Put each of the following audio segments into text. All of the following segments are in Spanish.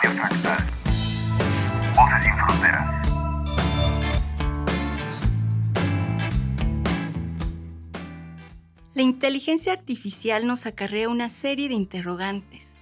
Radio Fractal. Voces sin fronteras. La inteligencia artificial nos acarrea una serie de interrogantes.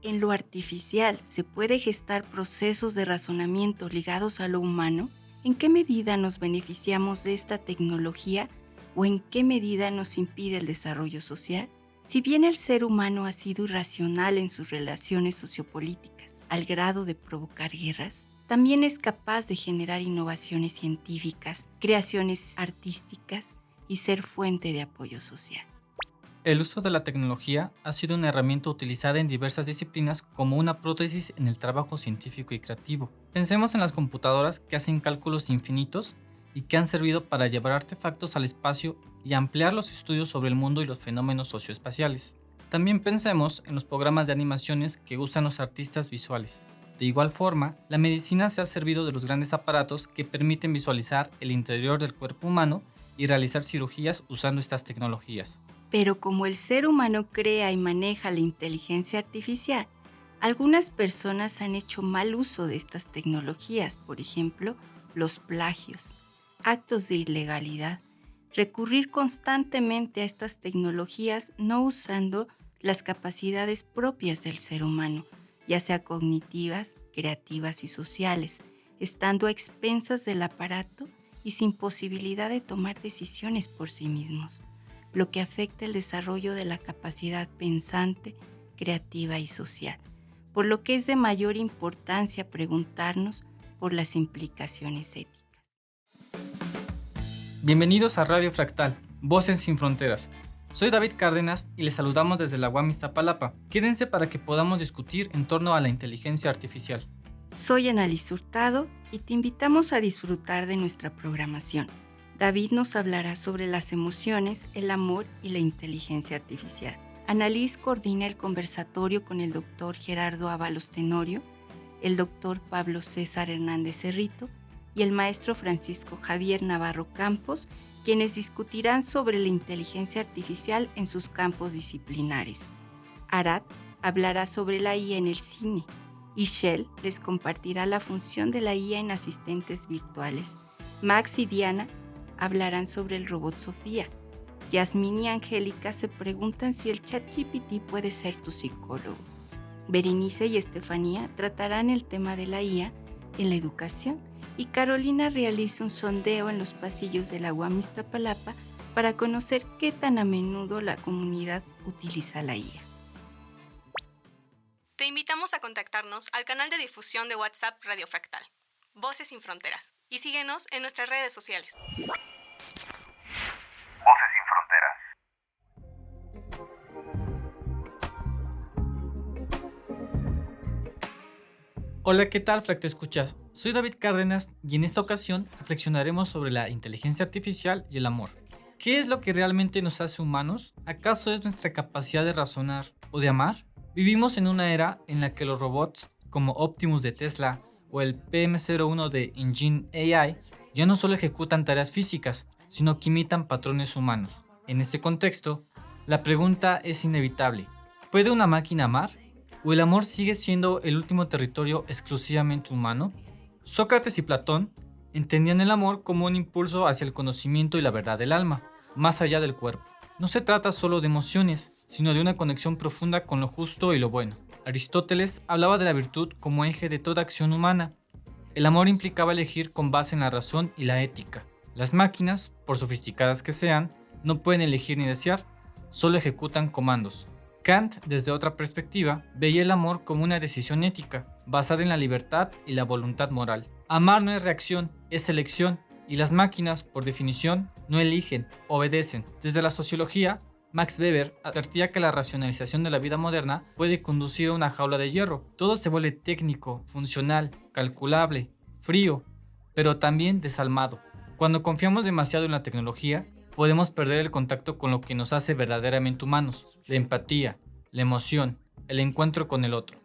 ¿En lo artificial se puede gestar procesos de razonamiento ligados a lo humano? ¿En qué medida nos beneficiamos de esta tecnología o en qué medida nos impide el desarrollo social? Si bien el ser humano ha sido irracional en sus relaciones sociopolíticas, al grado de provocar guerras, también es capaz de generar innovaciones científicas, creaciones artísticas y ser fuente de apoyo social. El uso de la tecnología ha sido una herramienta utilizada en diversas disciplinas como una prótesis en el trabajo científico y creativo. Pensemos en las computadoras que hacen cálculos infinitos y que han servido para llevar artefactos al espacio y ampliar los estudios sobre el mundo y los fenómenos socioespaciales. También pensemos en los programas de animaciones que usan los artistas visuales. De igual forma, la medicina se ha servido de los grandes aparatos que permiten visualizar el interior del cuerpo humano y realizar cirugías usando estas tecnologías. Pero como el ser humano crea y maneja la inteligencia artificial, algunas personas han hecho mal uso de estas tecnologías, por ejemplo, los plagios, actos de ilegalidad, recurrir constantemente a estas tecnologías no usando las capacidades propias del ser humano, ya sea cognitivas, creativas y sociales, estando a expensas del aparato y sin posibilidad de tomar decisiones por sí mismos, lo que afecta el desarrollo de la capacidad pensante, creativa y social, por lo que es de mayor importancia preguntarnos por las implicaciones éticas. Bienvenidos a Radio Fractal, Voces sin Fronteras. Soy David Cárdenas y les saludamos desde la UAM Iztapalapa. Quédense para que podamos discutir en torno a la inteligencia artificial. Soy Annalise Hurtado y te invitamos a disfrutar de nuestra programación. David nos hablará sobre las emociones, el amor y la inteligencia artificial. Annalise coordina el conversatorio con el doctor Gerardo Ábalos Tenorio, el doctor Pablo César Hernández Cerrito y el maestro Francisco Javier Navarro Campos, quienes discutirán sobre la inteligencia artificial en sus campos disciplinares. Arad hablará sobre la IA en el cine y Shell les compartirá la función de la IA en asistentes virtuales. Max y Diana hablarán sobre el robot Sofía. Yasmín y Angélica se preguntan si el ChatGPT puede ser tu psicólogo. Berenice y Estefanía tratarán el tema de la IA en la educación y Carolina realiza un sondeo en los pasillos de la UAM Iztapalapa para conocer qué tan a menudo la comunidad utiliza la IA. Te invitamos a contactarnos al canal de difusión de WhatsApp Radio Fractal, Voces sin Fronteras, y síguenos en nuestras redes sociales. Voces sin fronteras. Hola, ¿qué tal, Fracte Escuchas? Soy David Cárdenas y en esta ocasión reflexionaremos sobre la inteligencia artificial y el amor. ¿Qué es lo que realmente nos hace humanos? ¿Acaso es nuestra capacidad de razonar o de amar? Vivimos en una era en la que los robots, como Optimus de Tesla o el PM01 de Engine AI, ya no solo ejecutan tareas físicas, sino que imitan patrones humanos. En este contexto, la pregunta es inevitable. ¿Puede una máquina amar? ¿O el amor sigue siendo el último territorio exclusivamente humano? Sócrates y Platón entendían el amor como un impulso hacia el conocimiento y la verdad del alma, más allá del cuerpo. No se trata solo de emociones, sino de una conexión profunda con lo justo y lo bueno. Aristóteles hablaba de la virtud como eje de toda acción humana. El amor implicaba elegir con base en la razón y la ética. Las máquinas, por sofisticadas que sean, no pueden elegir ni desear, solo ejecutan comandos. Kant, desde otra perspectiva, veía el amor como una decisión ética, basada en la libertad y la voluntad moral. Amar no es reacción, es elección, y las máquinas, por definición, no eligen, obedecen. Desde la sociología, Max Weber advertía que la racionalización de la vida moderna puede conducir a una jaula de hierro. Todo se vuelve técnico, funcional, calculable, frío, pero también desalmado. Cuando confiamos demasiado en la tecnología, podemos perder el contacto con lo que nos hace verdaderamente humanos, la empatía, la emoción, el encuentro con el otro.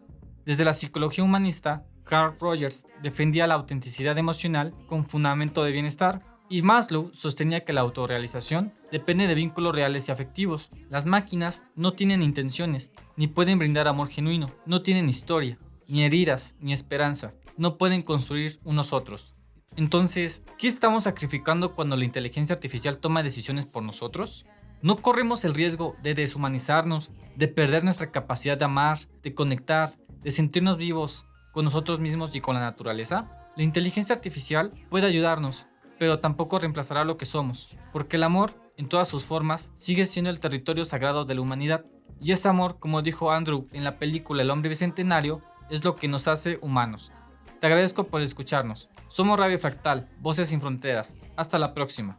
Desde la psicología humanista, Carl Rogers defendía la autenticidad emocional con fundamento de bienestar, y Maslow sostenía que la autorrealización depende de vínculos reales y afectivos. Las máquinas no tienen intenciones, ni pueden brindar amor genuino, no tienen historia, ni heridas, ni esperanza, no pueden construir unos otros. Entonces, ¿qué estamos sacrificando cuando la inteligencia artificial toma decisiones por nosotros? ¿No corremos el riesgo de deshumanizarnos, de perder nuestra capacidad de amar, de conectar, de sentirnos vivos con nosotros mismos y con la naturaleza? La inteligencia artificial puede ayudarnos, pero tampoco reemplazará lo que somos, porque el amor, en todas sus formas, sigue siendo el territorio sagrado de la humanidad. Y ese amor, como dijo Andrew en la película El Hombre Bicentenario, es lo que nos hace humanos. Te agradezco por escucharnos. Somos Radio Fractal, Voces sin Fronteras. Hasta la próxima.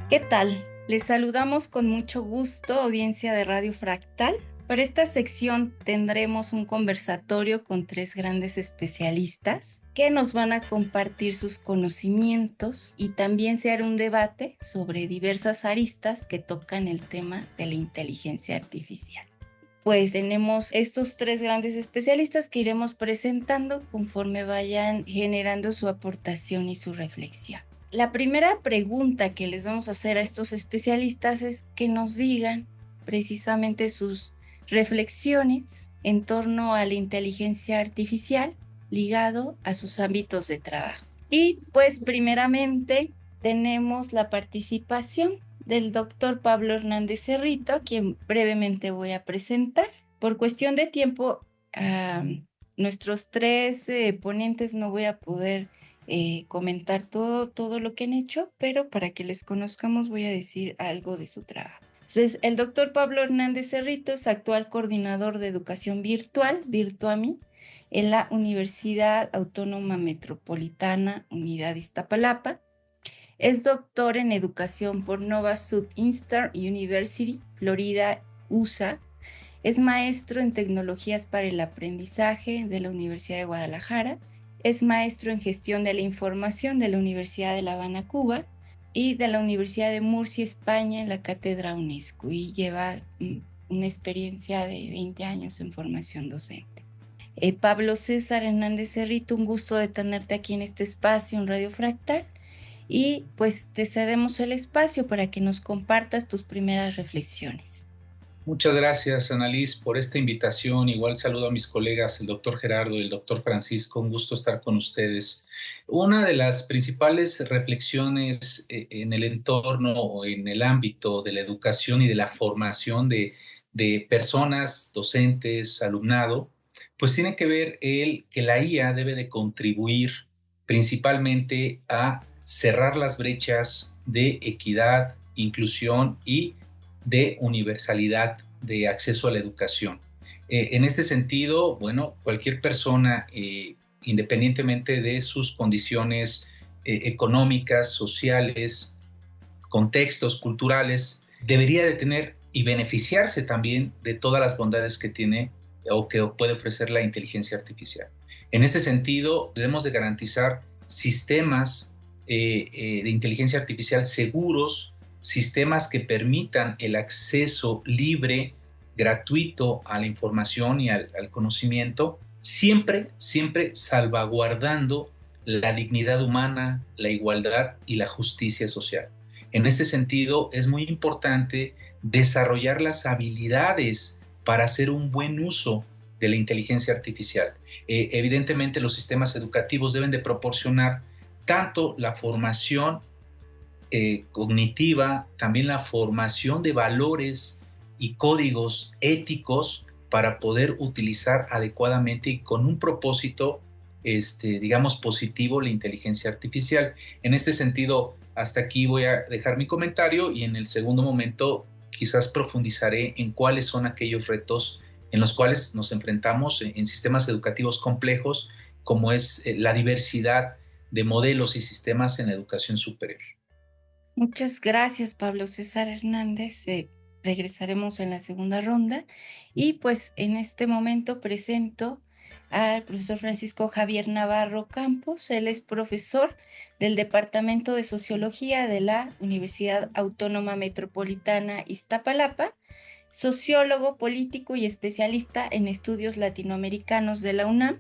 ¿Qué tal? Les saludamos con mucho gusto, audiencia de Radio Fractal. Para esta sección tendremos un conversatorio con 3 grandes especialistas que nos van a compartir sus conocimientos y también se hará un debate sobre diversas aristas que tocan el tema de la inteligencia artificial. Pues tenemos estos 3 grandes especialistas que iremos presentando conforme vayan generando su aportación y su reflexión. La primera pregunta que les vamos a hacer a estos especialistas es que nos digan precisamente sus reflexiones en torno a la inteligencia artificial ligado a sus ámbitos de trabajo. Y pues primeramente tenemos la participación del doctor Pablo Hernández Cerrito, a quien brevemente voy a presentar. Por cuestión de tiempo, nuestros 3 ponentes no voy a poder comentar todo lo que han hecho, pero para que les conozcamos voy a decir algo de su trabajo. Entonces, el doctor Pablo Hernández Cerrito es actual coordinador de educación virtual, Virtuami, en la Universidad Autónoma Metropolitana, Unidad Iztapalapa. Es doctor en educación por Nova Southeastern University, Florida, USA. Es maestro en tecnologías para el aprendizaje de la Universidad de Guadalajara. Es maestro en gestión de la información de la Universidad de La Habana, Cuba, y de la Universidad de Murcia, España, en la Cátedra UNESCO, y lleva una experiencia de 20 años en formación docente. Pablo César Hernández Cerrito, un gusto de tenerte aquí en este espacio en Radio Fractal, y pues te cedemos el espacio para que nos compartas tus primeras reflexiones. Muchas gracias, Annalise, por esta invitación. Igual saludo a mis colegas, el doctor Gerardo y el doctor Francisco. Un gusto estar con ustedes. Una de las principales reflexiones en el entorno o en el ámbito de la educación y de la formación de personas, docentes, alumnado, pues tiene que ver que la IA debe de contribuir principalmente a cerrar las brechas de equidad, inclusión y de universalidad de acceso a la educación. En este sentido, bueno, cualquier persona, independientemente de sus condiciones económicas, sociales, contextos culturales, debería de tener y beneficiarse también de todas las bondades que tiene o que puede ofrecer la inteligencia artificial. En este sentido, debemos de garantizar sistemas de inteligencia artificial seguros, sistemas que permitan el acceso libre, gratuito a la información y al conocimiento, siempre salvaguardando la dignidad humana, la igualdad y la justicia social. En este sentido, es muy importante desarrollar las habilidades para hacer un buen uso de la inteligencia artificial. Evidentemente, los sistemas educativos deben de proporcionar tanto la formación cognitiva, también la formación de valores y códigos éticos para poder utilizar adecuadamente y con un propósito, digamos, positivo la inteligencia artificial. En este sentido, hasta aquí voy a dejar mi comentario y en el segundo momento quizás profundizaré en cuáles son aquellos retos en los cuales nos enfrentamos en sistemas educativos complejos, como es la diversidad de modelos y sistemas en la educación superior. Muchas gracias, Pablo César Hernández. Regresaremos en la segunda ronda. Y pues en este momento presento al profesor Francisco Javier Navarro Campos. Él es profesor del Departamento de Sociología de la Universidad Autónoma Metropolitana Iztapalapa, sociólogo, político y especialista en estudios latinoamericanos de la UNAM,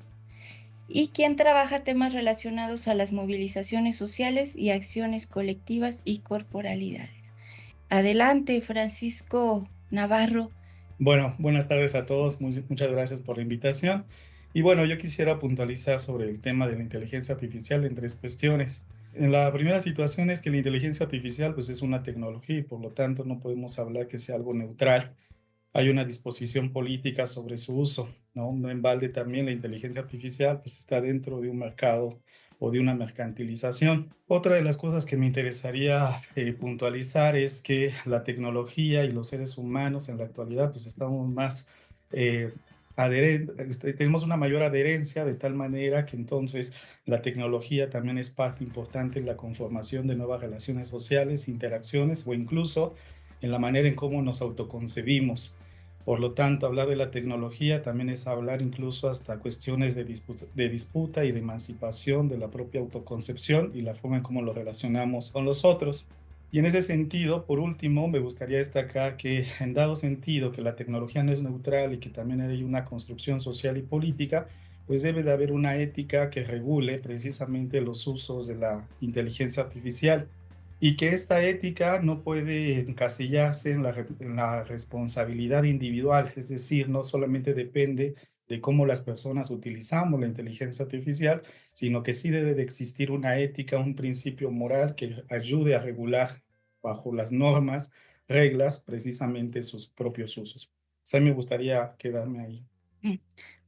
y quien trabaja temas relacionados a las movilizaciones sociales y acciones colectivas y corporalidades. Adelante, Francisco Navarro. Bueno, buenas tardes a todos. Muchas gracias por la invitación. Y bueno, yo quisiera puntualizar sobre el tema de la inteligencia artificial en 3 cuestiones. En la primera situación es que la inteligencia artificial pues, es una tecnología y por lo tanto no podemos hablar que sea algo neutral. Hay una disposición política sobre su uso, ¿no? No en balde también la inteligencia artificial pues, está dentro de un mercado o de una mercantilización. Otra de las cosas que me interesaría puntualizar es que la tecnología y los seres humanos en la actualidad pues estamos más tenemos una mayor adherencia de tal manera que entonces la tecnología también es parte importante en la conformación de nuevas relaciones sociales, interacciones o incluso en la manera en cómo nos autoconcebimos. Por lo tanto, hablar de la tecnología también es hablar incluso hasta cuestiones de disputa y de emancipación de la propia autoconcepción y la forma en cómo lo relacionamos con los otros. Y en ese sentido, por último, me gustaría destacar que en dado sentido que la tecnología no es neutral y que también hay una construcción social y política, pues debe de haber una ética que regule precisamente los usos de la inteligencia artificial y que esta ética no puede encasillarse en la responsabilidad individual, es decir, no solamente depende de cómo las personas utilizamos la inteligencia artificial, sino que sí debe de existir una ética, un principio moral que ayude a regular bajo las normas, reglas, precisamente sus propios usos. O sea, me gustaría quedarme ahí.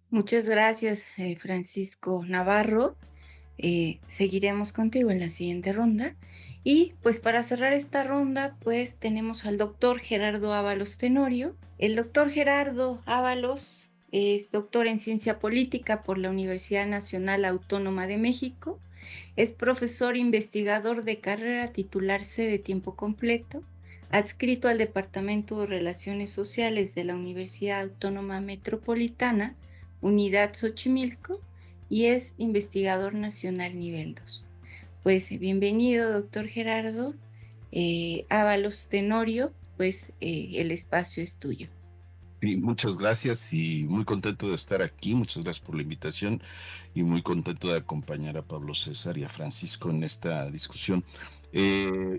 Muchas gracias, Francisco Navarro. Seguiremos contigo en la siguiente ronda. Y pues para cerrar esta ronda, pues tenemos al doctor Gerardo Ábalos Tenorio. El doctor Gerardo Ábalos es doctor en Ciencia Política por la Universidad Nacional Autónoma de México. Es profesor investigador de carrera titularse de tiempo completo, adscrito al Departamento de Relaciones Sociales de la Universidad Autónoma Metropolitana, Unidad Xochimilco, y es investigador nacional nivel 2. Pues bienvenido, doctor Gerardo Ábalos Tenorio, pues el espacio es tuyo. Sí, muchas gracias y muy contento de estar aquí. Muchas gracias por la invitación y muy contento de acompañar a Pablo César y a Francisco en esta discusión.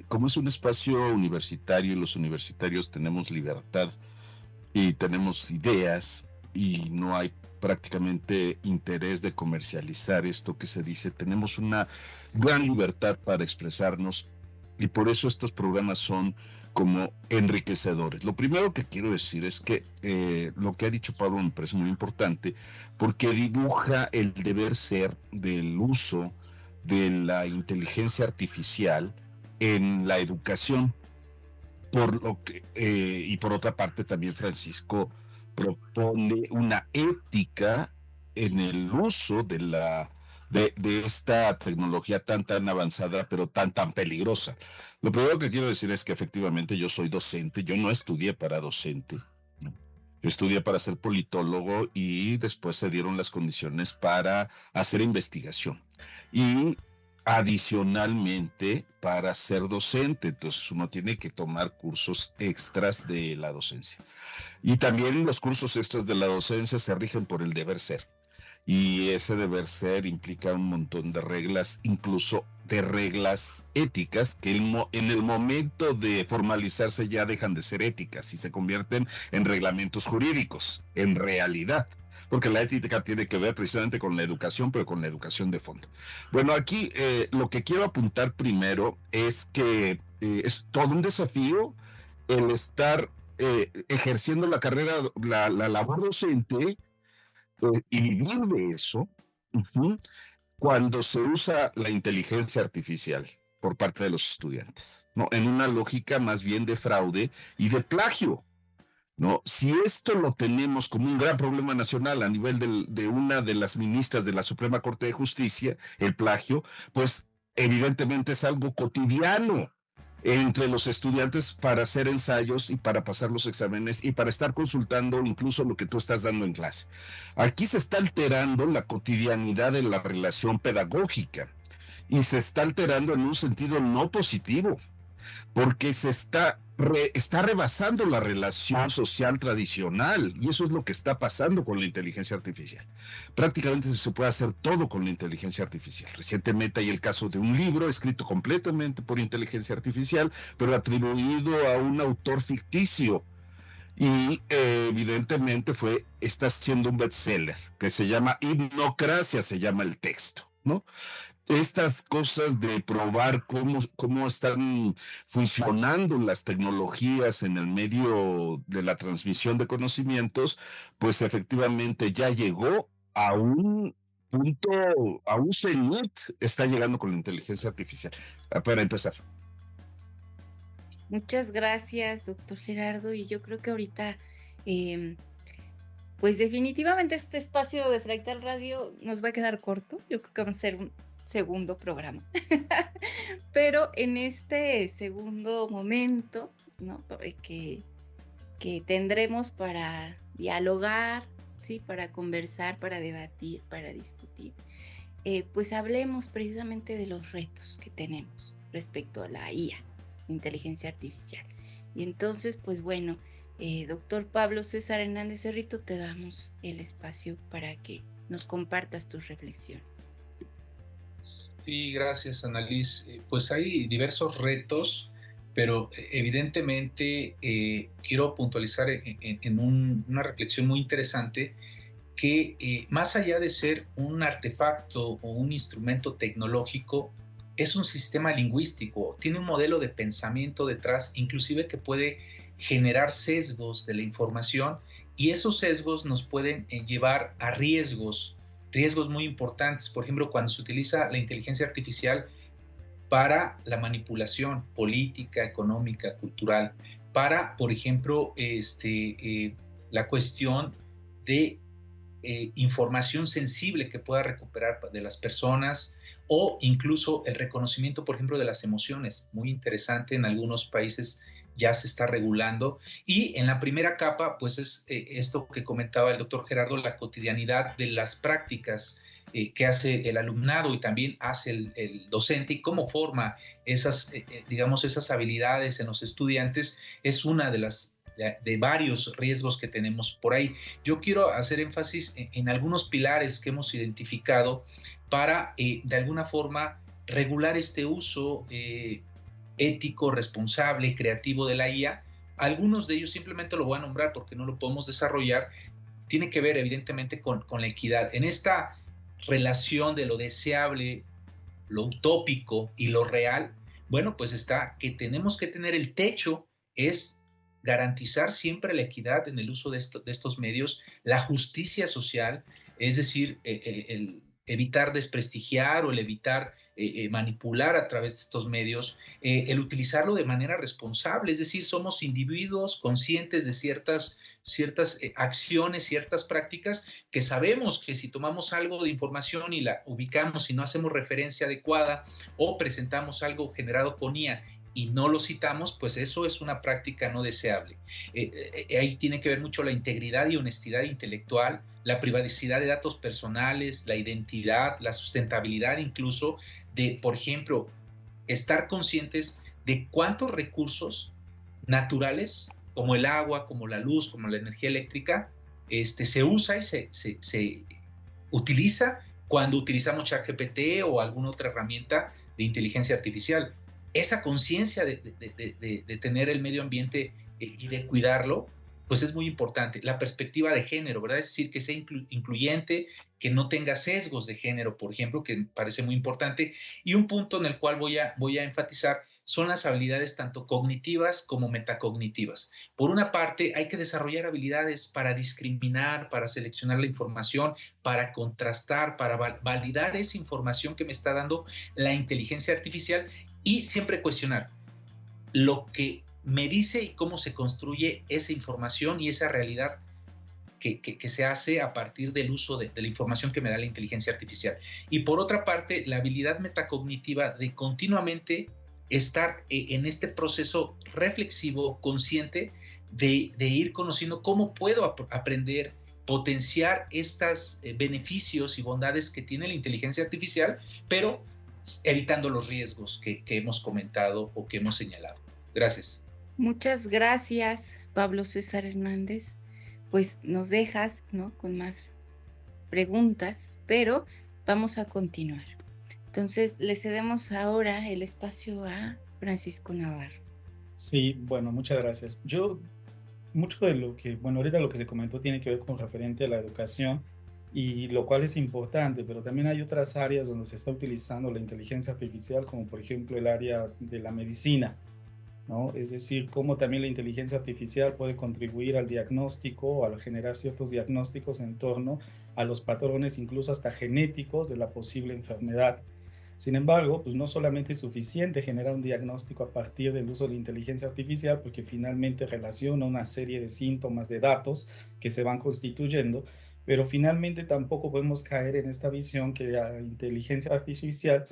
Como es un espacio universitario y los universitarios tenemos libertad y tenemos ideas y no hay prácticamente interés de comercializar esto que se dice, tenemos una gran libertad para expresarnos y por eso estos programas son como enriquecedores. Lo primero que quiero decir es que lo que ha dicho Pablo me parece muy importante porque dibuja el deber ser del uso de la inteligencia artificial en la educación. Por lo que, y por otra parte también Francisco propone una ética en el uso de esta tecnología tan avanzada, pero tan peligrosa. Lo primero que quiero decir es que efectivamente yo soy docente, yo no estudié para docente, ¿no? Yo estudié para ser politólogo y después se dieron las condiciones para hacer investigación. Y adicionalmente, para ser docente, entonces uno tiene que tomar cursos extras de la docencia. Y también los cursos extras de la docencia se rigen por el deber ser. Y ese deber ser implica un montón de reglas, incluso de reglas éticas, que en el momento de formalizarse ya dejan de ser éticas y se convierten en reglamentos jurídicos, en realidad. Porque la ética tiene que ver precisamente con la educación, pero con la educación de fondo. Bueno, aquí lo que quiero apuntar primero es que es todo un desafío el estar ejerciendo la carrera, la labor docente y vivir de eso cuando se usa la inteligencia artificial por parte de los estudiantes, ¿no? En una lógica más bien de fraude y de plagio. ¿No? Si esto lo tenemos como un gran problema nacional a nivel de una de las ministras de la Suprema Corte de Justicia, el plagio, pues evidentemente es algo cotidiano entre los estudiantes para hacer ensayos y para pasar los exámenes y para estar consultando incluso lo que tú estás dando en clase. Aquí se está alterando la cotidianidad de la relación pedagógica y se está alterando en un sentido no positivo. porque está rebasando la relación social tradicional, y eso es lo que está pasando con la inteligencia artificial. Prácticamente se puede hacer todo con la inteligencia artificial. Recientemente hay el caso de un libro escrito completamente por inteligencia artificial, pero atribuido a un autor ficticio, y evidentemente está siendo un bestseller, que se llama Hipnocracia, se llama el texto, ¿no? Estas cosas de probar cómo están funcionando las tecnologías en el medio de la transmisión de conocimientos, pues efectivamente ya llegó a un punto, a un cenit, está llegando con la inteligencia artificial. Para empezar. Muchas gracias, doctor Gerardo. Y yo creo que ahorita, pues definitivamente este espacio de Fractal Radio nos va a quedar corto. Yo creo que va a ser un segundo programa. Pero en este segundo momento, ¿no? que tendremos para dialogar, ¿sí? Para conversar, para debatir, para discutir, pues hablemos precisamente de los retos que tenemos respecto a la IA, inteligencia artificial. Y entonces, pues bueno, doctor Pablo César Hernández Cerrito, te damos el espacio para que nos compartas tus reflexiones. Sí, gracias, Annalise. Pues hay diversos retos, pero evidentemente quiero puntualizar en una reflexión muy interesante que más allá de ser un artefacto o un instrumento tecnológico, es un sistema lingüístico, tiene un modelo de pensamiento detrás, inclusive que puede generar sesgos de la información, y esos sesgos nos pueden llevar a riesgos muy importantes. Por ejemplo, cuando se utiliza la inteligencia artificial para la manipulación política, económica, cultural, para, por ejemplo, la cuestión de información sensible que pueda recuperar de las personas, o incluso el reconocimiento, por ejemplo, de las emociones, muy interesante, en algunos países ya se está regulando. Y en la primera capa, pues es esto que comentaba el doctor Gerardo, la cotidianidad de las prácticas que hace el alumnado y también hace el docente, y cómo forma esas, digamos, esas habilidades en los estudiantes, es una de varios riesgos que tenemos por ahí. Yo quiero hacer énfasis en algunos pilares que hemos identificado para, de alguna forma, regular este uso ético, responsable, creativo de la IA. Algunos de ellos simplemente lo voy a nombrar porque no lo podemos desarrollar. Tiene que ver, evidentemente, con la equidad. En esta relación de lo deseable, lo utópico y lo real, bueno, pues está que tenemos que tener el techo, es garantizar siempre la equidad en el uso de estos medios, la justicia social, es decir, el evitar desprestigiar o el evitar manipular a través de estos medios, el utilizarlo de manera responsable, es decir, somos individuos conscientes de ciertas acciones, ciertas prácticas, que sabemos que si tomamos algo de información y la ubicamos y no hacemos referencia adecuada, o presentamos algo generado con IA y no lo citamos, pues eso es una práctica no deseable. Ahí tiene que ver mucho la integridad y honestidad intelectual, la privacidad de datos personales, la identidad, la sustentabilidad incluso de, por ejemplo, estar conscientes de cuántos recursos naturales, como el agua, como la luz, como la energía eléctrica, se usa y se utiliza cuando utilizamos ChatGPT o alguna otra herramienta de inteligencia artificial. Esa conciencia de tener el medio ambiente y de cuidarlo, pues es muy importante. La perspectiva de género, ¿verdad? Es decir, que sea incluyente, que no tenga sesgos de género, por ejemplo, que me parece muy importante. Y un punto en el cual voy a enfatizar son las habilidades tanto cognitivas como metacognitivas. Por una parte, hay que desarrollar habilidades para discriminar, para seleccionar la información, para contrastar, para validar esa información que me está dando la inteligencia artificial, y siempre cuestionar lo que me dice y cómo se construye esa información y esa realidad que se hace a partir del uso de la información que me da la inteligencia artificial. Y por otra parte, la habilidad metacognitiva de continuamente estar en este proceso reflexivo, consciente, de ir conociendo cómo puedo aprender, potenciar estos beneficios y bondades que tiene la inteligencia artificial, pero evitando los riesgos que hemos comentado o que hemos señalado. Gracias. Muchas gracias, Pablo César Hernández. Pues nos dejas, ¿no?, con más preguntas, pero vamos a continuar. Entonces, le cedemos ahora el espacio a Francisco Navarro. Sí, bueno, muchas gracias. Mucho de lo que, bueno, ahorita lo que se comentó tiene que ver con referente a la educación, y lo cual es importante, pero también hay otras áreas donde se está utilizando la inteligencia artificial, como por ejemplo el área de la medicina, ¿no? Es decir, cómo también la inteligencia artificial puede contribuir al diagnóstico o al generar ciertos diagnósticos en torno a los patrones, incluso hasta genéticos, de la posible enfermedad. Sin embargo, pues no solamente es suficiente generar un diagnóstico a partir del uso de la inteligencia artificial, porque finalmente relaciona una serie de síntomas, de datos que se van constituyendo, pero finalmente tampoco podemos caer en esta visión que la inteligencia artificial,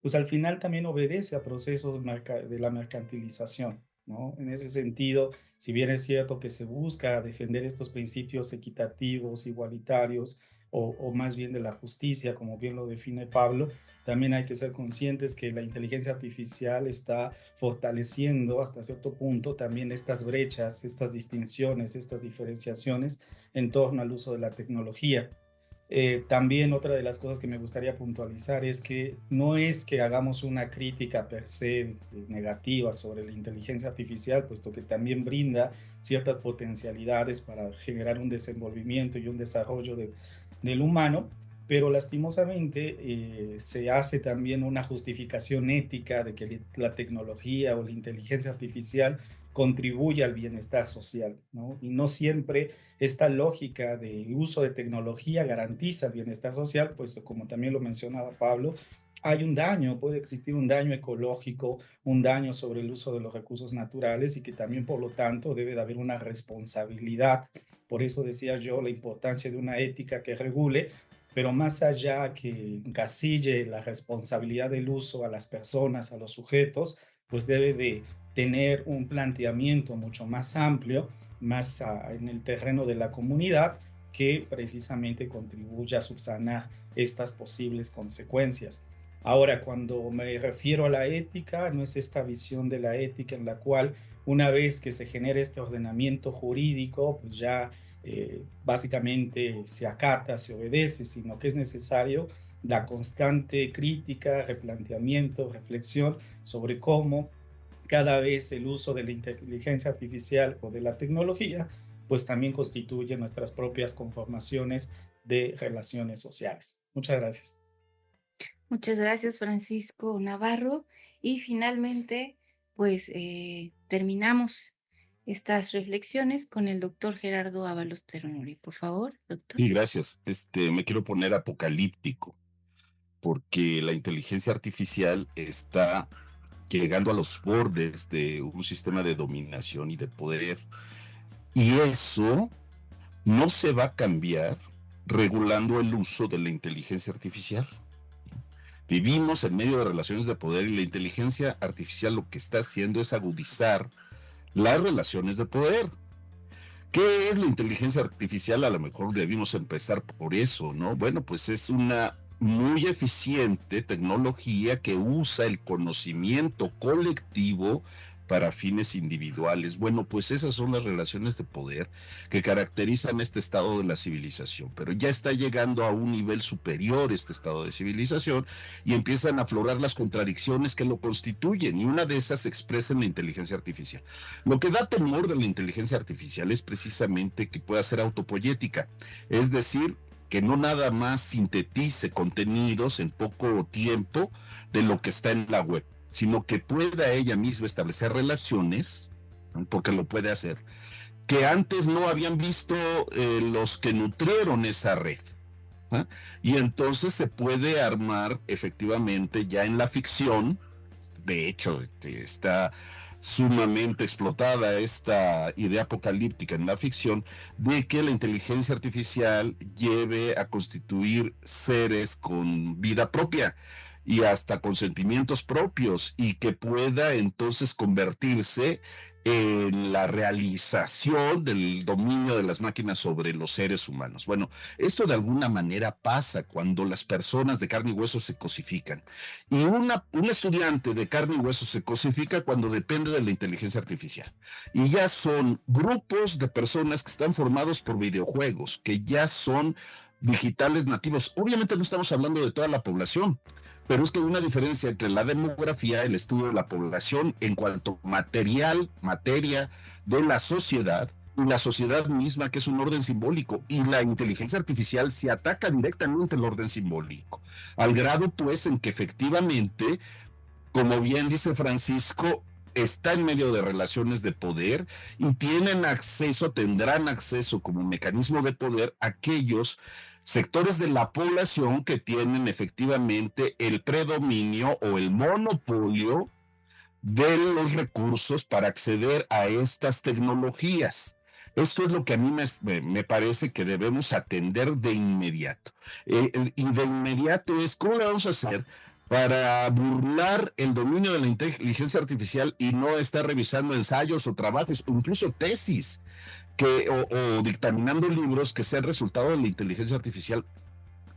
pues al final también obedece a procesos de la mercantilización, ¿no? En ese sentido, si bien es cierto que se busca defender estos principios equitativos, igualitarios, o más bien de la justicia, como bien lo define Pablo, también hay que ser conscientes que la inteligencia artificial está fortaleciendo hasta cierto punto también estas brechas, estas distinciones, estas diferenciaciones en torno al uso de la tecnología. También otra de las cosas que me gustaría puntualizar es que no es que hagamos una crítica per se negativa sobre la inteligencia artificial, puesto que también brinda ciertas potencialidades para generar un desenvolvimiento y un desarrollo del humano, pero lastimosamente se hace también una justificación ética de que la tecnología o la inteligencia artificial contribuye al bienestar social, ¿no? Y no siempre esta lógica de uso de tecnología garantiza el bienestar social, pues como también lo mencionaba Pablo, hay un daño, puede existir un daño ecológico, un daño sobre el uso de los recursos naturales, y que también, por lo tanto, debe de haber una responsabilidad. Por eso decía yo la importancia de una ética que regule, pero más allá que encasille la responsabilidad del uso a las personas, a los sujetos, pues debe de tener un planteamiento mucho más amplio, más en el terreno de la comunidad, que precisamente contribuya a subsanar estas posibles consecuencias. Ahora, cuando me refiero a la ética, no es esta visión de la ética en la cual una vez que se genera este ordenamiento jurídico, pues ya básicamente se acata, se obedece, sino que es necesario la constante crítica, replanteamiento, reflexión sobre cómo cada vez el uso de la inteligencia artificial o de la tecnología, pues también constituye nuestras propias conformaciones de relaciones sociales. Muchas gracias. Muchas gracias, Francisco Navarro. Y finalmente, pues terminamos estas reflexiones con el doctor Gerardo Ábalos Ternuri. Por favor, doctor. Sí, gracias. Me quiero poner apocalíptico, porque la inteligencia artificial está llegando a los bordes de un sistema de dominación y de poder, y eso no se va a cambiar regulando el uso de la inteligencia artificial. Vivimos en medio de relaciones de poder, y la inteligencia artificial lo que está haciendo es agudizar las relaciones de poder. ¿Qué es la inteligencia artificial? A lo mejor debimos empezar por eso, ¿no? Bueno, pues es una muy eficiente tecnología que usa el conocimiento colectivo para fines individuales. Bueno, pues esas son las relaciones de poder que caracterizan este estado de la civilización, pero ya está llegando a un nivel superior este estado de civilización, y empiezan a aflorar las contradicciones que lo constituyen, y una de esas se expresa en la inteligencia artificial. Lo que da temor de la inteligencia artificial es precisamente que pueda ser autopoyética, es decir, que no nada más sintetice contenidos en poco tiempo de lo que está en la web, sino que pueda ella misma establecer relaciones, porque lo puede hacer, que antes no habían visto los que nutrieron esa red. ¿Ah? Y entonces se puede armar efectivamente ya en la ficción. De hecho, está sumamente explotada esta idea apocalíptica en la ficción, de que la inteligencia artificial lleve a constituir seres con vida propia. y hasta con sentimientos propios y que pueda entonces convertirse en la realización del dominio de las máquinas sobre los seres humanos. Bueno, esto de alguna manera pasa cuando las personas de carne y hueso se cosifican. Y un estudiante de carne y hueso se cosifica cuando depende de la inteligencia artificial. Y ya son grupos de personas que están formados por videojuegos, que ya son digitales nativos. Obviamente no estamos hablando de toda la población, pero es que hay una diferencia entre la demografía, el estudio de la población en cuanto materia de la sociedad, y la sociedad misma, que es un orden simbólico, y la inteligencia artificial se ataca directamente el orden simbólico, al grado pues en que efectivamente, como bien dice Francisco, está en medio de relaciones de poder y tendrán acceso como mecanismo de poder aquellos sectores de la población que tienen efectivamente el predominio o el monopolio de los recursos para acceder a estas tecnologías. Esto es lo que a mí me parece que debemos atender de inmediato. Y de inmediato es, ¿cómo le vamos a hacer para burlar el dominio de la inteligencia artificial y no estar revisando ensayos o trabajos, o incluso tesis, o dictaminando libros que sean resultado de la inteligencia artificial?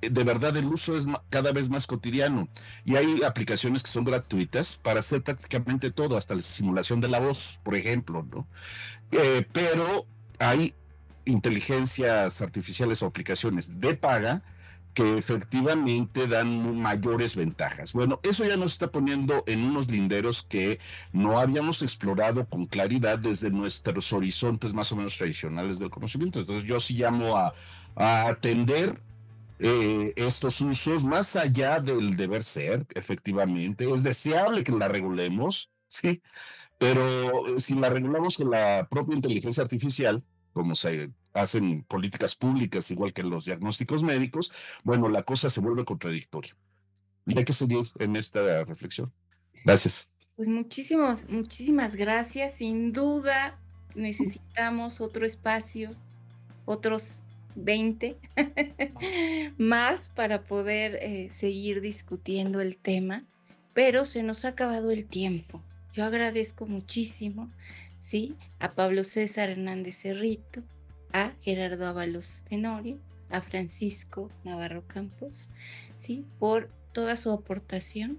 De verdad, el uso es cada vez más cotidiano y hay aplicaciones que son gratuitas para hacer prácticamente todo, hasta la simulación de la voz, por ejemplo, ¿no? Pero hay inteligencias artificiales o aplicaciones de paga que efectivamente dan mayores ventajas. Bueno, eso ya nos está poniendo en unos linderos que no habíamos explorado con claridad desde nuestros horizontes más o menos tradicionales del conocimiento. Entonces yo sí llamo a atender estos usos más allá del deber ser. Efectivamente es deseable que la regulemos, sí, pero si la regulamos con la propia inteligencia artificial, como se hacen políticas públicas, igual que los diagnósticos médicos, bueno, la cosa se vuelve contradictoria. Y hay que seguir en esta reflexión. Gracias. Pues muchísimas gracias. Sin duda necesitamos otro espacio, otros 20 más para poder seguir discutiendo el tema, pero se nos ha acabado el tiempo. Yo agradezco muchísimo, ¿sí?, a Pablo César Hernández Cerrito, a Gerardo Ábalos Tenorio, a Francisco Navarro Campos, ¿sí?, por toda su aportación,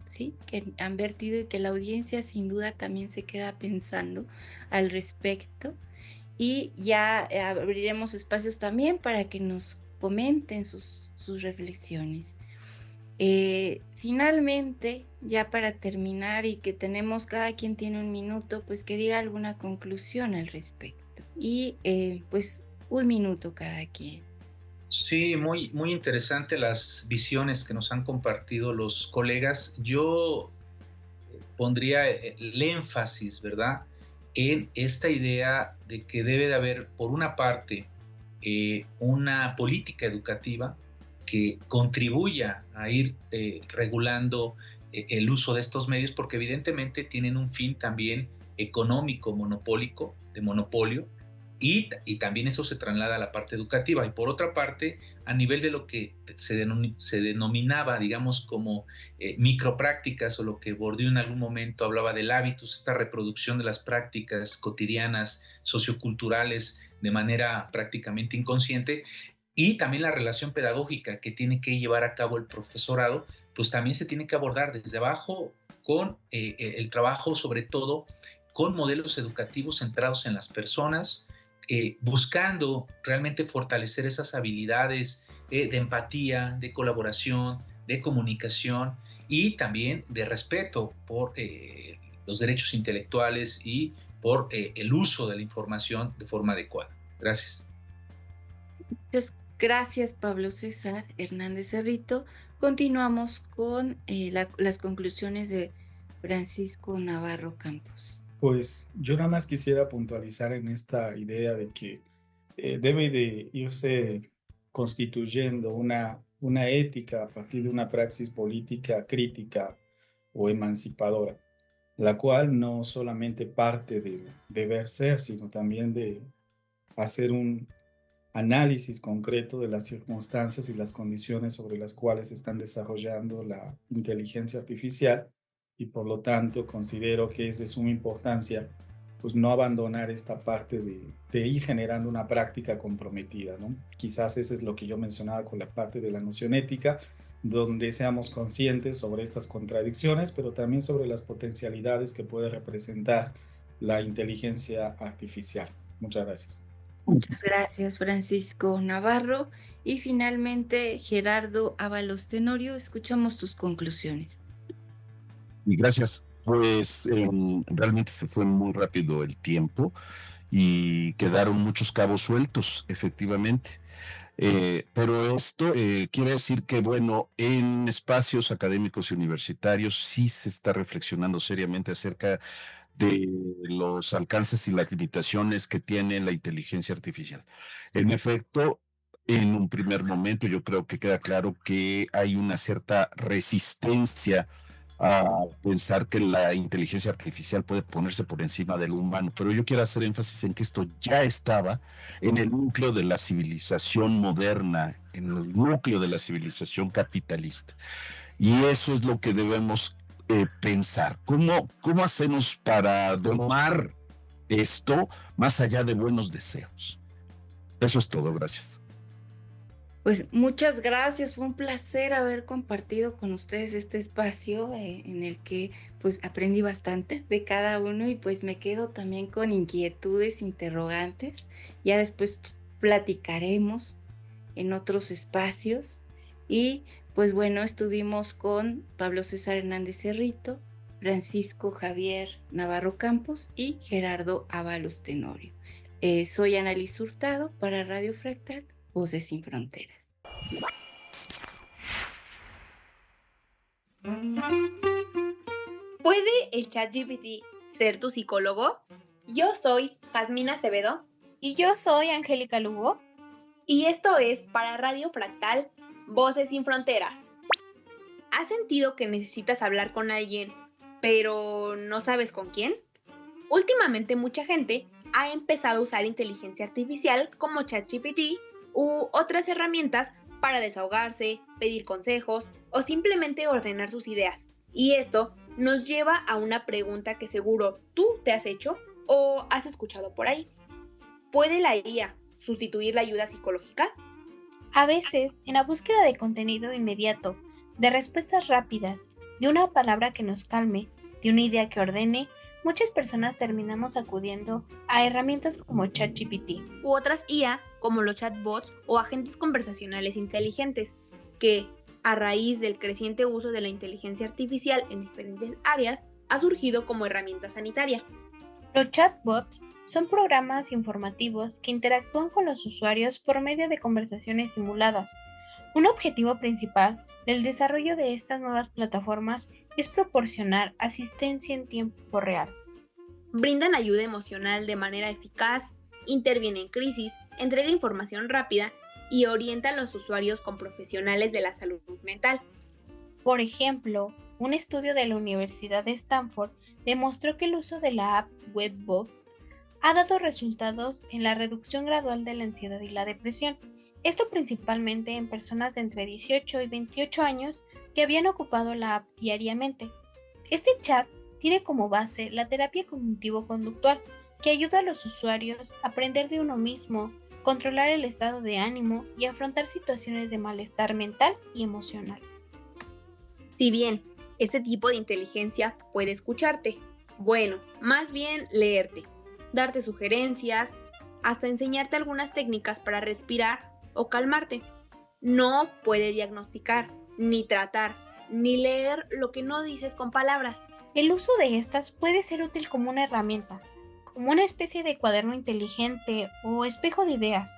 ¿sí?, que han vertido y que la audiencia sin duda también se queda pensando al respecto. Y ya abriremos espacios también para que nos comenten sus reflexiones. Finalmente, ya para terminar y que cada quien tiene un minuto, pues que diga alguna conclusión al respecto. Y pues 1 minuto cada quien. Sí, muy interesante las visiones que nos han compartido los colegas. Yo pondría el énfasis, ¿verdad?, en esta idea de que debe de haber, por una parte, una política educativa que contribuya a ir regulando el uso de estos medios, porque evidentemente tienen un fin también económico, monopólico, de monopolio, y también eso se traslada a la parte educativa. Y por otra parte, a nivel de lo que se denominaba, digamos, como microprácticas, o lo que Bourdieu en algún momento hablaba del hábitus, esta reproducción de las prácticas cotidianas, socioculturales, de manera prácticamente inconsciente, y también la relación pedagógica que tiene que llevar a cabo el profesorado, pues también se tiene que abordar desde abajo con el trabajo, sobre todo con modelos educativos centrados en las personas, buscando realmente fortalecer esas habilidades de empatía, de colaboración, de comunicación y también de respeto por los derechos intelectuales y por el uso de la información de forma adecuada. Gracias. Pues gracias, Pablo César Hernández Cerrito. Continuamos con las conclusiones de Francisco Navarro Campos. Pues yo nada más quisiera puntualizar en esta idea de que debe de irse constituyendo una ética a partir de una praxis política crítica o emancipadora, la cual no solamente parte del deber ser, sino también de hacer un análisis concreto de las circunstancias y las condiciones sobre las cuales se están desarrollando la inteligencia artificial, y por lo tanto considero que es de suma importancia pues no abandonar esta parte de ir generando una práctica comprometida, ¿no? Quizás eso es lo que yo mencionaba con la parte de la noción ética, donde seamos conscientes sobre estas contradicciones, pero también sobre las potencialidades que puede representar la inteligencia artificial. Muchas gracias. Muchas gracias, Francisco Navarro. Y finalmente, Gerardo Ábalos Tenorio, escuchamos tus conclusiones. Y gracias. Pues realmente se fue muy rápido el tiempo y quedaron muchos cabos sueltos, efectivamente. Pero esto quiere decir que, bueno, en espacios académicos y universitarios sí se está reflexionando seriamente acerca de los alcances y las limitaciones que tiene la inteligencia artificial. En efecto, en un primer momento yo creo que queda claro que hay una cierta resistencia a pensar que la inteligencia artificial puede ponerse por encima del humano, pero yo quiero hacer énfasis en que esto ya estaba en el núcleo de la civilización moderna, en el núcleo de la civilización capitalista. Y eso es lo que debemos pensar. ¿Cómo hacemos para domar esto más allá de buenos deseos? Eso es todo, gracias. Pues muchas gracias, fue un placer haber compartido con ustedes este espacio en el que pues aprendí bastante de cada uno y pues me quedo también con inquietudes, interrogantes. Ya después platicaremos en otros espacios y pues bueno, estuvimos con Pablo César Hernández Cerrito, Francisco Javier Navarro Campos y Gerardo Ábalos Tenorio. Soy Annalise Hurtado para Radio Fractal, Voces sin Fronteras. ¿Puede el ChatGPT ser tu psicólogo? Yo soy Jazmín Acevedo. Y yo soy Angélica Lugo. Y esto es para Radio Fractal, Voces sin Fronteras. ¿Has sentido que necesitas hablar con alguien, pero no sabes con quién? Últimamente mucha gente ha empezado a usar inteligencia artificial como ChatGPT u otras herramientas para desahogarse, pedir consejos o simplemente ordenar sus ideas. Y esto nos lleva a una pregunta que seguro tú te has hecho o has escuchado por ahí. ¿Puede la IA sustituir la ayuda psicológica? A veces, en la búsqueda de contenido inmediato, de respuestas rápidas, de una palabra que nos calme, de una idea que ordene, muchas personas terminamos acudiendo a herramientas como ChatGPT u otras IA como los chatbots o agentes conversacionales inteligentes, que, a raíz del creciente uso de la inteligencia artificial en diferentes áreas, ha surgido como herramienta sanitaria. Los chatbots son programas informativos que interactúan con los usuarios por medio de conversaciones simuladas. Un objetivo principal del desarrollo de estas nuevas plataformas es proporcionar asistencia en tiempo real. Brindan ayuda emocional de manera eficaz, intervienen en crisis, entregan información rápida y orientan a los usuarios con profesionales de la salud mental. Por ejemplo, un estudio de la Universidad de Stanford demostró que el uso de la app WebBot ha dado resultados en la reducción gradual de la ansiedad y la depresión. Esto principalmente en personas de entre 18 y 28 años que habían ocupado la app diariamente. Este chat tiene como base la terapia cognitivo-conductual, que ayuda a los usuarios a aprender de uno mismo, controlar el estado de ánimo y afrontar situaciones de malestar mental y emocional. Si bien este tipo de inteligencia puede escucharte, bueno, más bien leerte, darte sugerencias, hasta enseñarte algunas técnicas para respirar o calmarte, no puede diagnosticar, ni tratar, ni leer lo que no dices con palabras. El uso de estas puede ser útil como una herramienta, como una especie de cuaderno inteligente o espejo de ideas,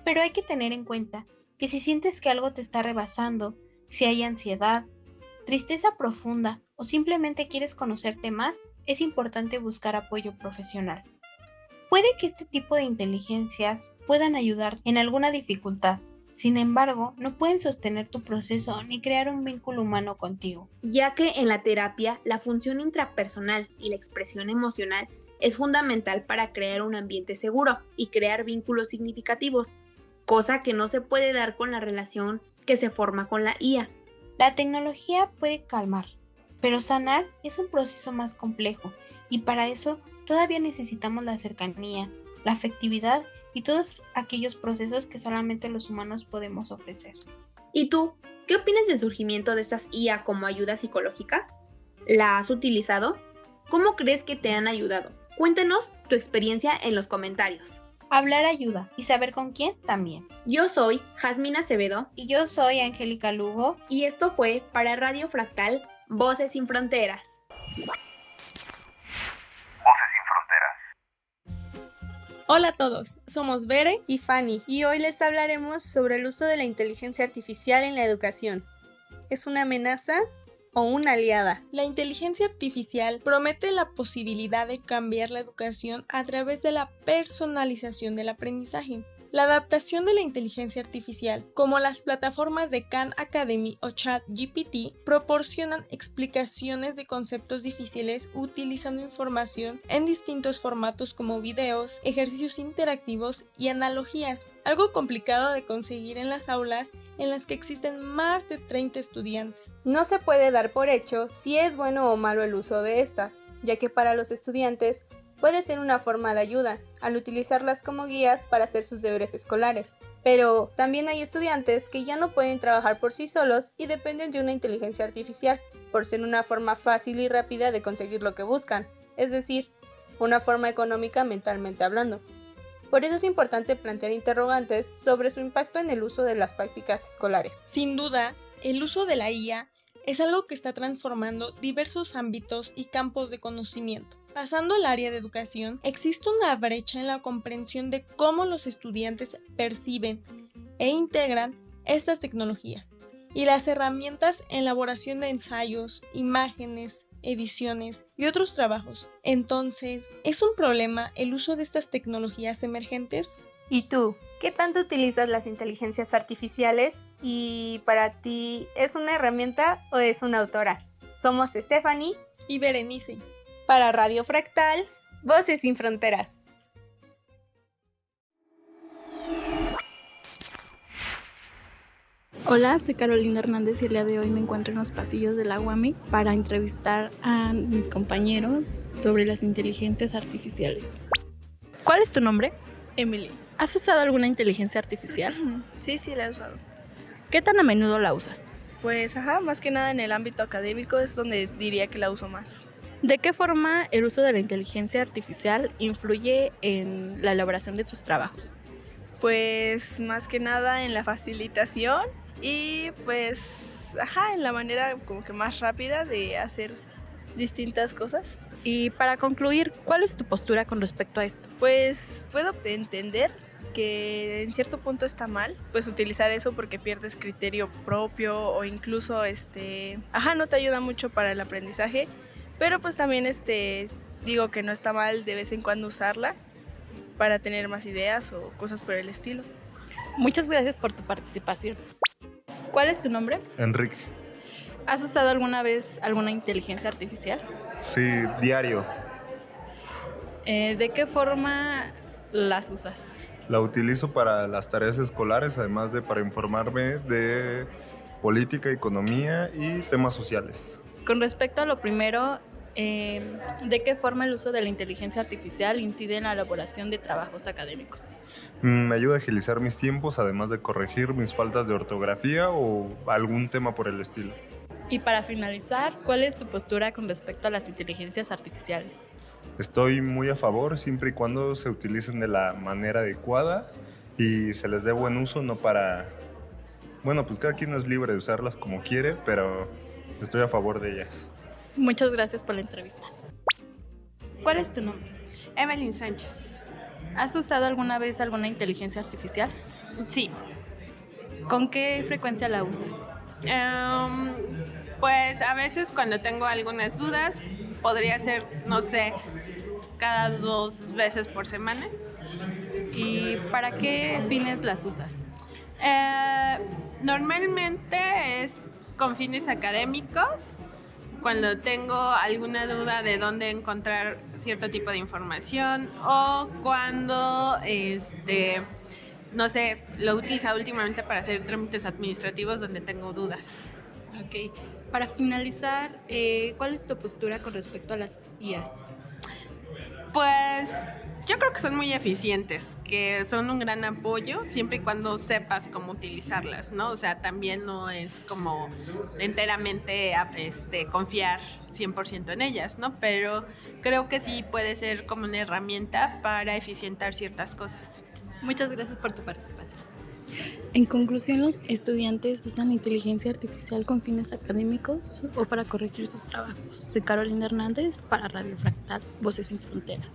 pero hay que tener en cuenta que si sientes que algo te está rebasando, si hay ansiedad, tristeza profunda o simplemente quieres conocerte más, es importante buscar apoyo profesional. Puede que este tipo de inteligencias puedan ayudar en alguna dificultad, sin embargo, no pueden sostener tu proceso ni crear un vínculo humano contigo. Ya que en la terapia, la función intrapersonal y la expresión emocional es fundamental para crear un ambiente seguro y crear vínculos significativos. cosa que no se puede dar con la relación que se forma con la IA. La tecnología puede calmar, pero sanar es un proceso más complejo y para eso todavía necesitamos la cercanía, la afectividad y todos aquellos procesos que solamente los humanos podemos ofrecer. ¿Y tú, qué opinas del surgimiento de estas IA como ayuda psicológica? ¿La has utilizado? ¿Cómo crees que te han ayudado? Cuéntanos tu experiencia en los comentarios. Hablar ayuda y saber con quién también. Yo soy Jazmín Acevedo Y yo soy Angélica Lugo. y esto fue para Radio Fractal, Voces sin Fronteras. Voces sin Fronteras. Hola a todos, somos Bere y Fanny y hoy les hablaremos sobre el uso de la inteligencia artificial en la educación. ¿Es una amenaza o una aliada? La inteligencia artificial promete la posibilidad de cambiar la educación a través de la personalización del aprendizaje. La adaptación de la inteligencia artificial, como las plataformas de Khan Academy o ChatGPT, proporcionan explicaciones de conceptos difíciles utilizando información en distintos formatos como videos, ejercicios interactivos y analogías, algo complicado de conseguir en las aulas en las que existen más de 30 estudiantes. No se puede dar por hecho si es bueno o malo el uso de estas, ya que para los estudiantes puede ser una forma de ayuda, al utilizarlas como guías para hacer sus deberes escolares. Pero también hay estudiantes que ya no pueden trabajar por sí solos y dependen de una inteligencia artificial, por ser una forma fácil y rápida de conseguir lo que buscan, es decir, una forma económica mentalmente hablando. Por eso es importante plantear interrogantes sobre su impacto en el uso de las prácticas escolares. Sin duda, el uso de la IA es algo que está transformando diversos ámbitos y campos de conocimiento. Pasando al área de educación, existe una brecha en la comprensión de cómo los estudiantes perciben e integran estas tecnologías y las herramientas en elaboración de ensayos, imágenes, ediciones y otros trabajos. Entonces, ¿es un problema el uso de estas tecnologías emergentes? ¿Y tú? ¿Qué tanto utilizas las inteligencias artificiales? ¿Y para ti es una herramienta o es una autora? Somos Stephanie y Berenice. Para Radio Fractal, Voces sin Fronteras. Hola, soy Carolina Hernández y el día de hoy me encuentro en los pasillos de la UAMI para entrevistar a mis compañeros sobre las inteligencias artificiales. ¿Cuál es tu nombre? Emily. ¿Has usado alguna inteligencia artificial? Sí, la he usado. ¿Qué tan a menudo la usas? Pues, más que nada en el ámbito académico es donde diría que la uso más. ¿De qué forma el uso de la inteligencia artificial influye en la elaboración de tus trabajos? Pues, más que nada en la facilitación y pues, en la manera como que más rápida de hacer distintas cosas. Y para concluir, ¿cuál es tu postura con respecto a esto? Pues, puedo entender que en cierto punto está mal, pues utilizar eso porque pierdes criterio propio o incluso, no te ayuda mucho para el aprendizaje. Pero pues también digo que no está mal de vez en cuando usarla para tener más ideas o cosas por el estilo. Muchas gracias por tu participación. ¿Cuál es tu nombre? Enrique. ¿Has usado alguna vez alguna inteligencia artificial? Sí, diario. ¿De qué forma las usas? La utilizo para las tareas escolares, además de para informarme de política, economía y temas sociales. Con respecto a lo primero, ¿de qué forma el uso de la inteligencia artificial incide en la elaboración de trabajos académicos? Me ayuda a agilizar mis tiempos, además de corregir mis faltas de ortografía o algún tema por el estilo. Y para finalizar, ¿cuál es tu postura con respecto a las inteligencias artificiales? Estoy muy a favor siempre y cuando se utilicen de la manera adecuada y se les dé buen uso, no para... Bueno, pues cada quien es libre de usarlas como quiere, pero estoy a favor de ellas. Muchas gracias por la entrevista. ¿Cuál es tu nombre? Evelyn Sánchez. ¿Has usado alguna vez alguna inteligencia artificial? Sí. ¿Con qué frecuencia la usas? Pues a veces cuando tengo algunas dudas, podría ser, no sé, cada 2 veces por semana. ¿Y para qué fines las usas? Normalmente es con fines académicos, cuando tengo alguna duda de dónde encontrar cierto tipo de información o cuando no sé, lo he utilizado últimamente para hacer trámites administrativos donde tengo dudas. Ok, para finalizar, ¿cuál es tu postura con respecto a las IAs? Pues yo creo que son muy eficientes, que son un gran apoyo siempre y cuando sepas cómo utilizarlas, ¿no? O sea, también no es como enteramente confiar 100% en ellas, ¿no? Pero creo que sí puede ser como una herramienta para eficientar ciertas cosas. Muchas gracias por tu participación. En conclusión, ¿los estudiantes usan la inteligencia artificial con fines académicos o para corregir sus trabajos? Soy Carolina Hernández para Radio Fractal, Voces sin Fronteras.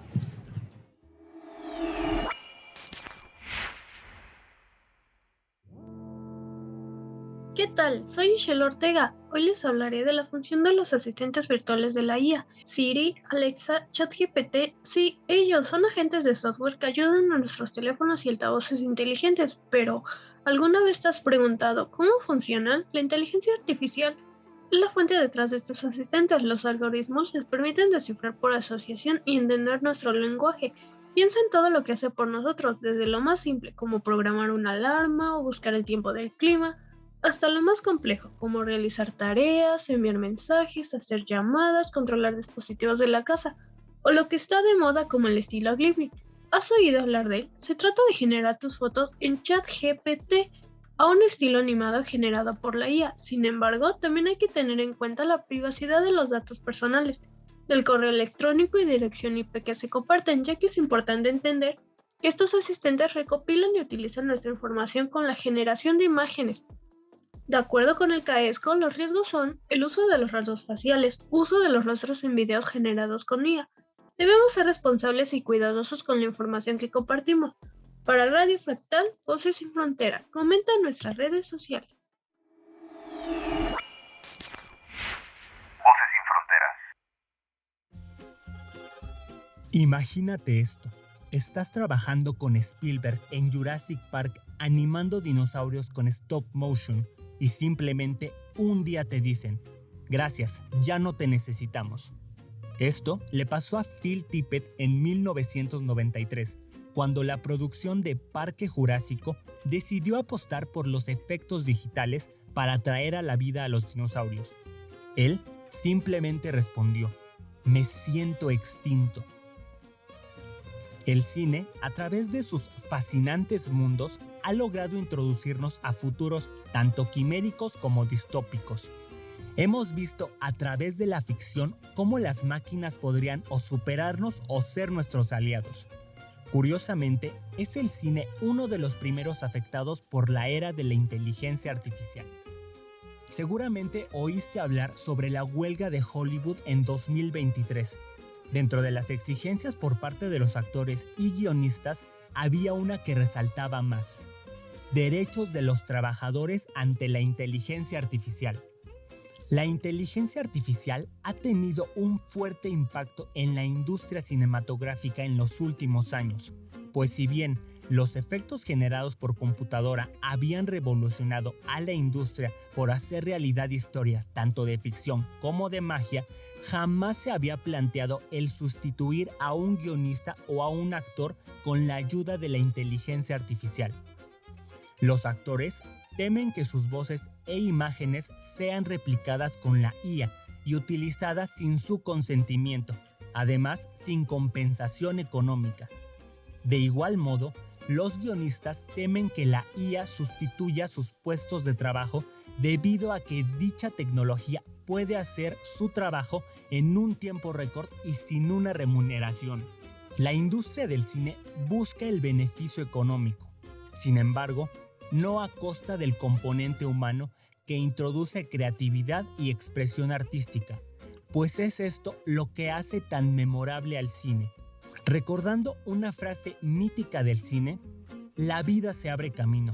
¿Qué tal? Soy Michelle Ortega. Hoy les hablaré de la función de los asistentes virtuales de la IA. Siri, Alexa, ChatGPT, sí, ellos son agentes de software que ayudan a nuestros teléfonos y altavoces inteligentes, pero ¿alguna vez te has preguntado cómo funcionan? La inteligencia artificial es la fuente detrás de estos asistentes. Los algoritmos les permiten descifrar por asociación y entender nuestro lenguaje. Piensa en todo lo que hace por nosotros, desde lo más simple, como programar una alarma o buscar el tiempo del clima, hasta lo más complejo, como realizar tareas, enviar mensajes, hacer llamadas, controlar dispositivos de la casa, o lo que está de moda como el estilo Ghibli. ¿Has oído hablar de él? Se trata de generar tus fotos en ChatGPT, a un estilo animado generado por la IA. Sin embargo, también hay que tener en cuenta la privacidad de los datos personales, del correo electrónico y dirección IP que se comparten, ya que es importante entender que estos asistentes recopilan y utilizan nuestra información con la generación de imágenes. De acuerdo con el CAESCO, los riesgos son el uso de los rasgos faciales, uso de los rostros en videos generados con IA. Debemos ser responsables y cuidadosos con la información que compartimos. Para Radio Fractal, Voces sin Frontera, comenta en nuestras redes sociales. Voces sin Fronteras. Imagínate esto. Estás trabajando con Spielberg en Jurassic Park animando dinosaurios con stop motion y simplemente un día te dicen, gracias, ya no te necesitamos. Esto le pasó a Phil Tippett en 1993, cuando la producción de Parque Jurásico decidió apostar por los efectos digitales para traer a la vida a los dinosaurios. Él simplemente respondió, me siento extinto. El cine, a través de sus fascinantes mundos, ha logrado introducirnos a futuros tanto quiméricos como distópicos. Hemos visto a través de la ficción cómo las máquinas podrían o superarnos o ser nuestros aliados. Curiosamente, es el cine uno de los primeros afectados por la era de la inteligencia artificial. Seguramente oíste hablar sobre la huelga de Hollywood en 2023. Dentro de las exigencias por parte de los actores y guionistas, había una que resaltaba más: derechos de los trabajadores ante la inteligencia artificial. La inteligencia artificial ha tenido un fuerte impacto en la industria cinematográfica en los últimos años, pues si bien los efectos generados por computadora habían revolucionado a la industria por hacer realidad historias tanto de ficción como de magia, jamás se había planteado el sustituir a un guionista o a un actor con la ayuda de la inteligencia artificial. Los actores temen que sus voces e imágenes sean replicadas con la IA y utilizadas sin su consentimiento, además sin compensación económica. De igual modo, los guionistas temen que la IA sustituya sus puestos de trabajo debido a que dicha tecnología puede hacer su trabajo en un tiempo récord y sin una remuneración. La industria del cine busca el beneficio económico, sin embargo, no a costa del componente humano que introduce creatividad y expresión artística, pues es esto lo que hace tan memorable al cine. Recordando una frase mítica del cine, la vida se abre camino.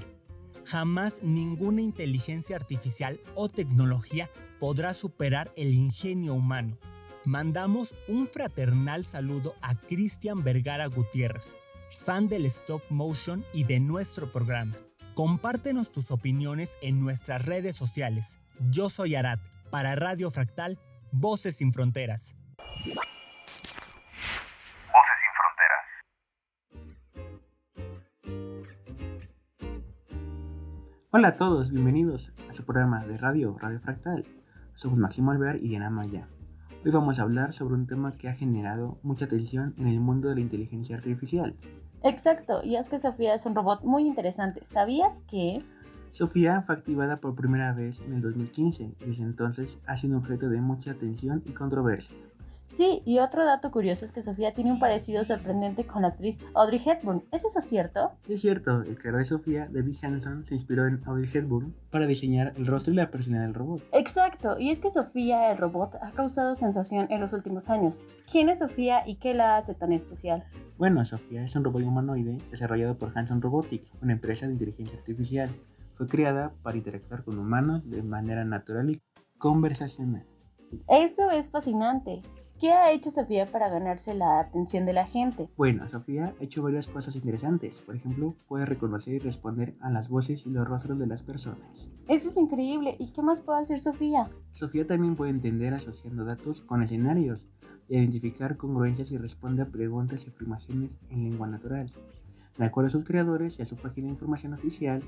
Jamás ninguna inteligencia artificial o tecnología podrá superar el ingenio humano. Mandamos un fraternal saludo a Cristian Vergara Gutiérrez, fan del stop motion y de nuestro programa. Compártenos tus opiniones en nuestras redes sociales. Yo soy Arat, para Radio Fractal, Voces sin Fronteras. Hola a todos, bienvenidos a su programa de Radio Fractal. Somos Máximo Alvear y Diana Maya. Hoy vamos a hablar sobre un tema que ha generado mucha atención en el mundo de la inteligencia artificial. Exacto, y es que Sofía es un robot muy interesante. ¿Sabías que...? Sofía fue activada por primera vez en el 2015 y desde entonces ha sido objeto de mucha atención y controversia. Sí, y otro dato curioso es que Sofía tiene un parecido sorprendente con la actriz Audrey Hepburn. ¿Es eso cierto? Es cierto, el creador de Sofía, David Hanson, se inspiró en Audrey Hepburn para diseñar el rostro y la personalidad del robot. Exacto, y es que Sofía, el robot, ha causado sensación en los últimos años. ¿Quién es Sofía y qué la hace tan especial? Bueno, Sofía es un robot humanoide desarrollado por Hanson Robotics, una empresa de inteligencia artificial. Fue creada para interactuar con humanos de manera natural y conversacional. Eso es fascinante. ¿Qué ha hecho Sofía para ganarse la atención de la gente? Bueno, Sofía ha hecho varias cosas interesantes. Por ejemplo, puede reconocer y responder a las voces y los rostros de las personas. Eso es increíble. ¿Y qué más puede hacer Sofía? Sofía también puede entender asociando datos con escenarios, identificar congruencias y responde a preguntas y afirmaciones en lengua natural. De acuerdo a sus creadores y a su página de información oficial,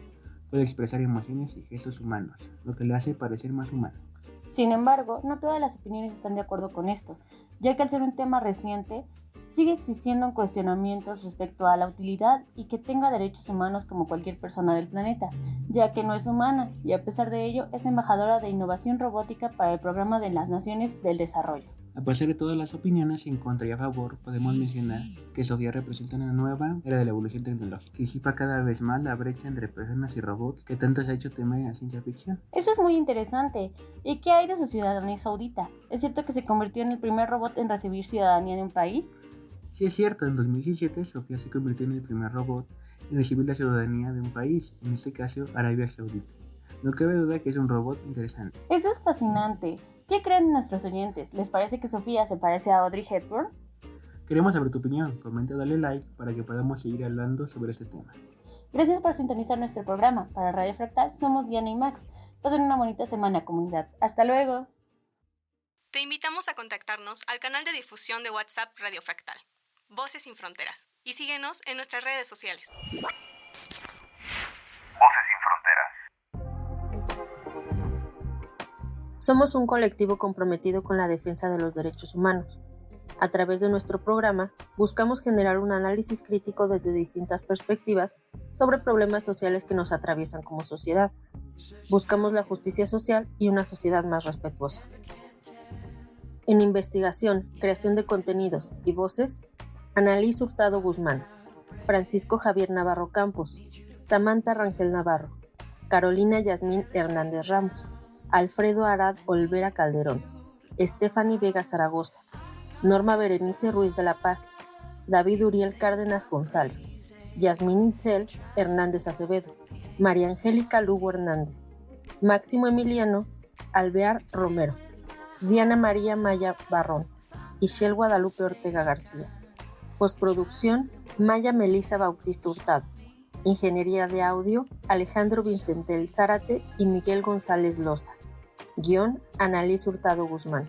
puede expresar emociones y gestos humanos, lo que le hace parecer más humano. Sin embargo, no todas las opiniones están de acuerdo con esto, ya que al ser un tema reciente, sigue existiendo cuestionamientos respecto a la utilidad y que tenga derechos humanos como cualquier persona del planeta, ya que no es humana y a pesar de ello es embajadora de innovación robótica para el Programa de las Naciones del Desarrollo. A pesar de todas las opiniones en contra y a favor, podemos mencionar que Sofía representa una nueva era de la evolución tecnológica, que disipa cada vez más la brecha entre personas y robots que tanto se ha hecho temer en la ciencia ficción. Eso es muy interesante. ¿Y qué hay de su ciudadanía saudita? ¿Es cierto que se convirtió en el primer robot en recibir ciudadanía de un país? Sí, es cierto, en 2017 Sofía se convirtió en el primer robot en recibir la ciudadanía de un país, en este caso Arabia Saudita. No cabe duda que es un robot interesante. Eso es fascinante. ¿Qué creen nuestros oyentes? ¿Les parece que Sofía se parece a Audrey Hepburn? Queremos saber tu opinión. Comenta o dale like para que podamos seguir hablando sobre este tema. Gracias por sintonizar nuestro programa. Para Radio Fractal somos Diana y Max. Pasen una bonita semana, comunidad. ¡Hasta luego! Te invitamos a contactarnos al canal de difusión de WhatsApp Radio Fractal, Voces sin Fronteras, y síguenos en nuestras redes sociales. Voces sin Fronteras. Somos un colectivo comprometido con la defensa de los derechos humanos. A través de nuestro programa, buscamos generar un análisis crítico desde distintas perspectivas sobre problemas sociales que nos atraviesan como sociedad. Buscamos la justicia social y una sociedad más respetuosa. En investigación, creación de contenidos y voces, Annalise Hurtado Guzmán, Francisco Javier Navarro Campos, Samantha Rangel Navarro, Carolina Yasmín Hernández Ramos, Alfredo Arad Olvera Calderón, Stephanie Vega Zaragoza, Norma Berenice Ruiz de la Paz, David Uriel Cárdenas González, Yasmín Itzel Hernández Acevedo, María Angélica Lugo Hernández, Máximo Emiliano Alvear Romero, Diana María Maya Barrón, Ishel Guadalupe Ortega García. Postproducción, Maya Melisa Bautista Hurtado. Ingeniería de audio, Alejandro Vincentel Zárate y Miguel González Loza. Guión, Annalise Hurtado Guzmán.